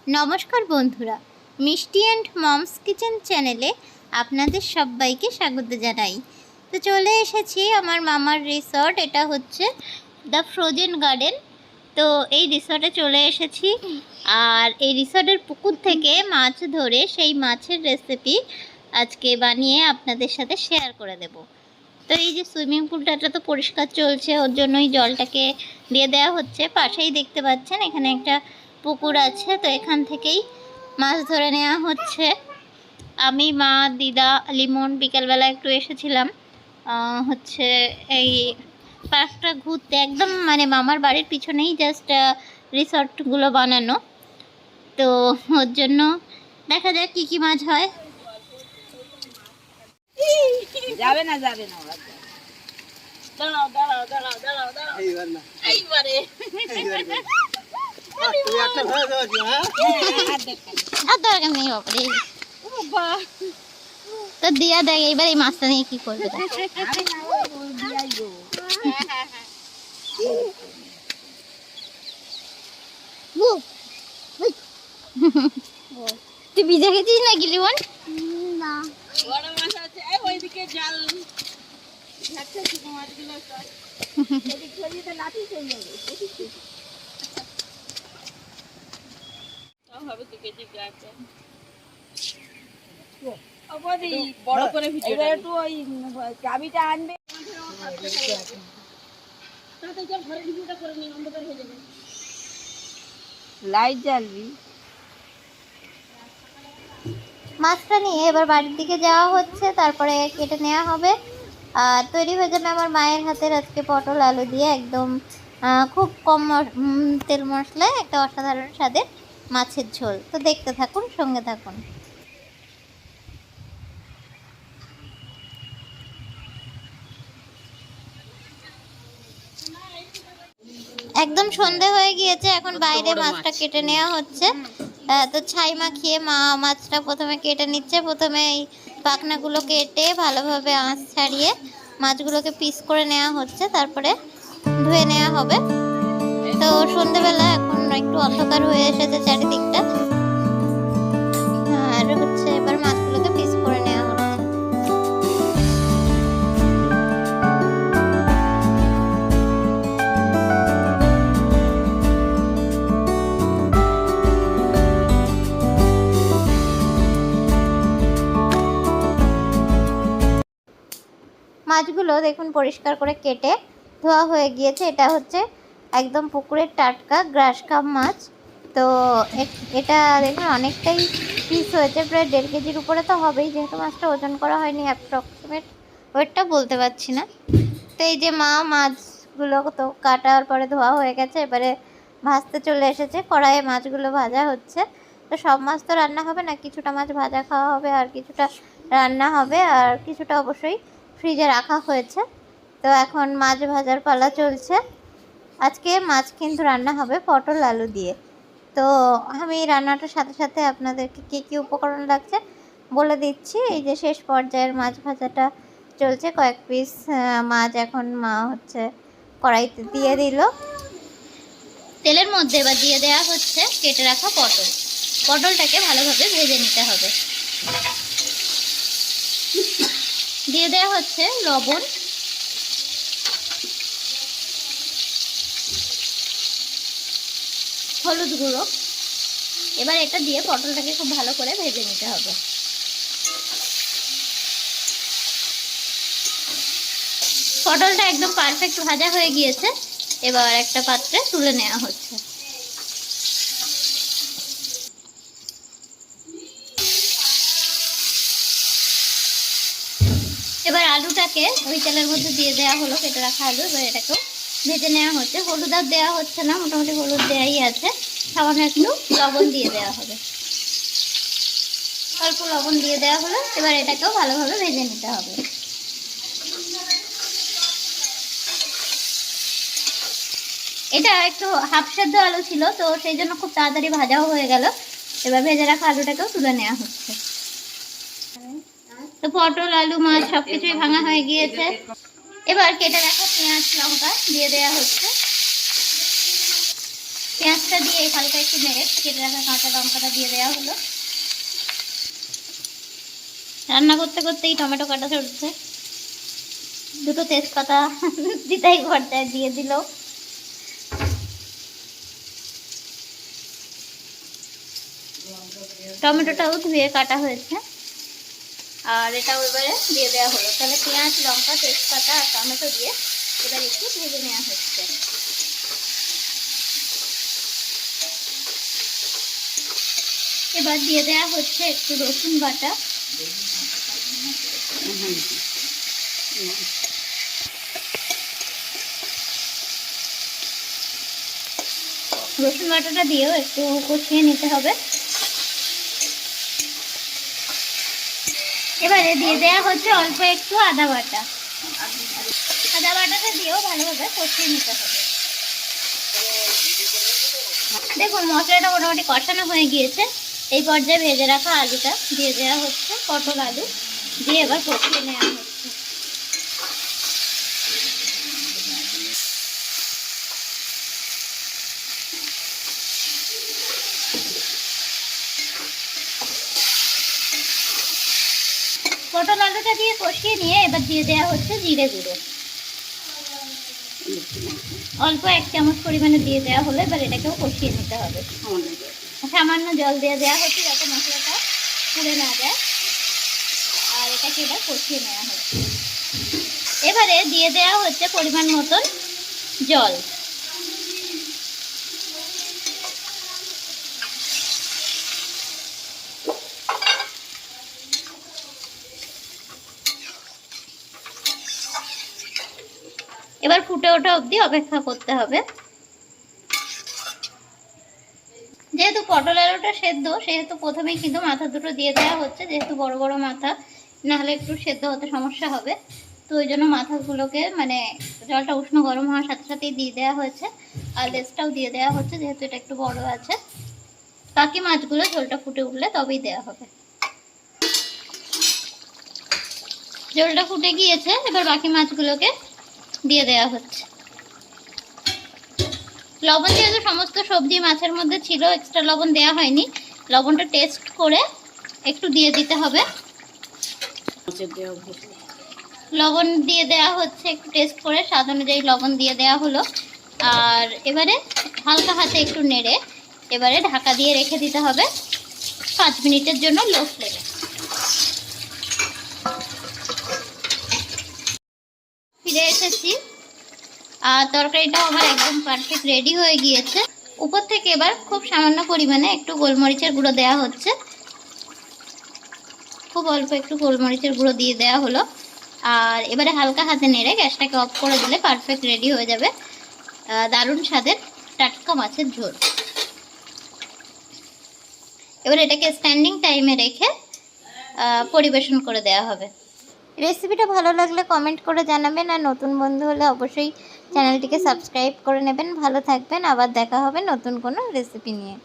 নমস্কার বন্ধুরা, মিষ্টি অ্যান্ড মমস কিচেন চ্যানেলে আপনাদের সবাইকে স্বাগত জানাই। তো চলে এসেছি আমার মামার রিসর্ট, এটা হচ্ছে দ্য ফ্রোজেন গার্ডেন। তো এই রিসর্টে চলে এসেছি, আর এই রিসর্টের পুকুর থেকে মাছ ধরে সেই মাছের রেসিপি আজকে বানিয়ে আপনাদের সাথে শেয়ার করে দেব। তো এই যে সুইমিং পুলটা তো পরিষ্কার চলছে, ওর জন্যই জলটাকে দিয়ে দেওয়া হচ্ছে। পাশেই দেখতে পাচ্ছেন এখানে একটা পুকুর আছে, তো এখান থেকেই মাছ ধরে নেওয়া হচ্ছে। আমি, মা, দিদা, লিমন বিকেলবেলা একটু এসেছিলাম হচ্ছে এই পার্কটা ঘুরতে। একদম মানে মামার বাড়ির পিছনেই জাস্ট রিসর্টগুলো বানানো, তো ওর জন্য দেখা যাক কী কী মাছ হয়। যাবে না দাঁড়াও দাঁড়াও দাঁড়াও দাঁড়াও দাঁড়াও এইবারে তো দিয়া দেখ এইবার এই মাছটা নিয়ে কি করবে। তুই ভিজে গেছিস নাকি লিমন? না, বড় মাছ আছে ওইদিকে জাল লাগছে, ছোট মাছগুলো সব এদিক ছড়িয়ে লাঠি চলে যাবে। সব হবে তো কেজি গাছে অবধি বড় করে ভিডিওটা একটু ওই চাবিটা আনবে। তাতে চল ঘরে ভিডিওটা করে নি, অন্ধকার হয়ে যাবে। লাইট জ্বালবি। মাছটা নিয়ে এবার বাড়ির দিকে যাওয়া হচ্ছে, তারপরে কেটে নেওয়া হবে। আর তৈরি হয়ে যাবে আমার মায়ের হাতের আজকে পটল আলু দিয়ে একদম খুব কম তেল মশলায় একটা অসাধারণ স্বাদের মাছের ঝোল। তো দেখতে থাকুন, সঙ্গে থাকুন। একদম সন্ধে হয়ে গিয়েছে, এখন বাইরে মাছটা কেটে নেওয়া হচ্ছে। তো ছাই মাখিয়ে মা মাছটা প্রথমে কেটে নিচ্ছে। প্রথমে এই পাখনাগুলো কেটে ভালোভাবে আঁশ ছাড়িয়ে মাছগুলোকে পিস করে নেওয়া হচ্ছে, তারপরে ধুয়ে নেওয়া হবে। তো সন্ধেবেলা এখন একটু অন্ধকার হয়ে এসেছে চারিদিকটা, আর হচ্ছে এবার মাছগুলোকে পিস করে নেওয়া হচ্ছে। মাছগুলো দেখুন পরিষ্কার করে কেটে ধোয়া হয়ে গিয়েছে। এটা হচ্ছে একদম পুকুরের টাটকা গ্রাস কাপ মাছ। তো এটা দেখুন অনেকটাই পিস হয়েছে, প্রায় 1.5 কেজির উপরে তো হবেই, যেহেতু মাছটা ওজন করা হয়নি, অ্যাপ্রক্সিমেট ওয়েটটা বলতে পারছি না। তো এই যে মা মাছগুলো তো কাটার পরে ধোয়া হয়ে গেছে, এবারে ভাজতে চলে এসেছে। কড়াইয়ে মাছগুলো ভাজা হচ্ছে। তো সব মাছ তো রান্না হবে না, কিছুটা মাছ ভাজা খাওয়া হবে, আর কিছুটা রান্না হবে, আর কিছুটা অবশ্যই ফ্রিজে রাখা হয়েছে। তো এখন মাছ ভাজার পালা চলছে। আজকে মাছ কিন্তু রান্না হবে পটল আলু দিয়ে। তো আমি রান্নাটার সাথে সাথে আপনাদেরকে কী কী উপকরণ লাগছে বলে দিচ্ছি। এই যে শেষ পর্যায়ের মাছ ভাজাটা চলছে, কয়েক পিস মাছ এখন মা হচ্ছে কড়াইতে দিয়ে দিল। তেলের মধ্যে এবার দিয়ে দেওয়া হচ্ছে কেটে রাখা পটল। পটলটাকে ভালোভাবে ভেজে নিতে হবে। দিয়ে দেওয়া হচ্ছে লবণ, হলুদ গুঁড়ো। এবার এটা দিয়ে পটলটাকে খুব ভালো করে ভেজে নিতে হবে। পটলটা একদম পারফেক্ট ভাজা হয়ে গিয়েছে, এবার একটা পাত্রে তুলে নেওয়া হচ্ছে। এবার আলুটাকে ওই তেলের মধ্যে দিয়ে দেওয়া হলো, কেটে রাখা আলু। এবার এটাকেও ভেজে নেওয়া হচ্ছে। হলুদ আর দেওয়া হচ্ছে না, মোটামুটি হলুদ দেওয়াই আছে। সামান্য একটু লবণ দিয়ে দেওয়া হবে, অল্প লবণ দিয়ে দেওয়া হলো। এবার এটাকেও ভালোভাবে ভেজে নিতে হবে। এটা একটু হাফ সেদ্ধ আলু ছিল, তো সেই জন্য খুব তাড়াতাড়ি ভাজাও হয়ে গেল। এবার ভেজে রাখা আলুটাকেও তুলে নেওয়া হচ্ছে। তো পটল আলু মাছ সবকিছুই ভাঙা হয়ে গিয়েছে। এবার কেটে রাখা পেঁয়াজ লঙ্কা দিয়ে দেওয়া হচ্ছে। পেঁয়াজটা দিয়ে হালকা একটু নেড়ে কেটে রাখা কাঁচা লঙ্কাটা দিয়ে দেওয়া হলো। রান্না করতে করতেই টমেটো কাটা চলছে, দুটো তেজপাতা দিতেই ভর্তায় দিয়ে দিল। টমেটোটাও ধুয়ে কাটা হয়েছে, আর এটাও এবারে দিয়ে দেওয়া হলো। তাহলে পেঁয়াজ, লঙ্কা, তেজপাতা আর টমেটো দিয়ে এবার একটু ভেজে নেওয়া হচ্ছে। এবার দিয়ে দেওয়া হচ্ছে একটু রসুন বাটা, রসুন বাটাটা দিয়েও একটু কষিয়ে নিতে হবে। এবারে দিয়ে দেওয়া হচ্ছে অল্প একটু আদা বাটা, আদা বাটাটা দিয়েও ভালোভাবে কষিয়ে নিতে হবে। দেখুন মশলাটা মোটামুটি কষানো হয়ে গিয়েছে। এই পর্যায়ে ভেজে রাখা আলুটা দিয়ে দেওয়া হচ্ছে, পটল আলু দিয়ে এবার কষিয়ে নেওয়া হচ্ছে। পটল আলুটা দিয়ে কষিয়ে নিয়ে এবার দিয়ে দেওয়া হচ্ছে জিরে গুঁড়ো, অল্প 1 চামচ পরিমাণে দিয়ে দেওয়া হলো। এবার এটাকেও কষিয়ে নিতে হবে। সামান্য জল দিয়ে দেওয়া হচ্ছে যাতে মশলাটা পুড়ে না যায়, আর এটাকে এবার কষিয়ে নেওয়া হচ্ছে। এবারে দিয়ে দেওয়া হচ্ছে পরিমাণ মতন জল। এবার ফুটে ওঠা অবধি অপেক্ষা করতে হবে। যেহেতু পটল আলুটা সেদ্ধ, সেহেতু প্রথমেই কিন্তু মাথা দুটো দিয়ে দেওয়া হচ্ছে, যেহেতু বড় বড় মাথা, নাহলে একটু সেদ্ধ হতে সমস্যা হবে। তো ওই জন্য মাথাগুলোকে মানে জলটা উষ্ণ গরম হওয়ার সাথে সাথেই দিয়ে দেওয়া হয়েছে, আর লেজটাও দিয়ে দেওয়া হচ্ছে যেহেতু এটা একটু বড় আছে। বাকি মাছগুলো ঝোলটা ফুটে উঠলে তবেই দেওয়া হবে। ঝোলটা ফুটে গিয়েছে, এবার বাকি মাছগুলোকে দিয়ে দেওয়া হচ্ছে। লবণ যেহেতু সমস্ত সবজি মাছের মধ্যে ছিল, এক্সট্রা লবণ দেওয়া হয়নি। লবণটা টেস্ট করে একটু দিয়ে দিতে হবে। লবণ দিয়ে দেওয়া হচ্ছে, একটু টেস্ট করে স্বাদ অনুযায়ী লবণ দিয়ে দেওয়া হলো। আর এবারে হালকা হাতে একটু নেড়ে এবারে ঢাকা দিয়ে রেখে দিতে হবে 5 মিনিটের জন্য লো ফ্লেমে। ফিরে এসেছি, আর তরকারিটাও আমার একদম পারফেক্ট রেডি হয়ে গিয়েছে। উপর থেকে এবার খুব সামান্য পরিমাণে একটু গোলমরিচের গুঁড়ো দেওয়া হচ্ছে, খুব অল্প একটু গোলমরিচের গুঁড়ো দিয়ে দেওয়া হলো। আর এবারে হালকা হাতে নেড়ে গ্যাসটাকে অফ করে দিলে পারফেক্ট রেডি হয়ে যাবে দারুণ স্বাদের টাটকা মাছের ঝোল। এবার এটাকে স্ট্যান্ডিং টাইমে রেখে পরিবেশন করে দেওয়া হবে। রেসিপিটা ভালো লাগলে কমেন্ট করে জানাবেন, আর নতুন বন্ধু হলে অবশ্যই চ্যানেলটিকে সাবস্ক্রাইব করে নেবেন। ভালো থাকবেন, আবার দেখা হবে নতুন কোনো রেসিপি নিয়ে।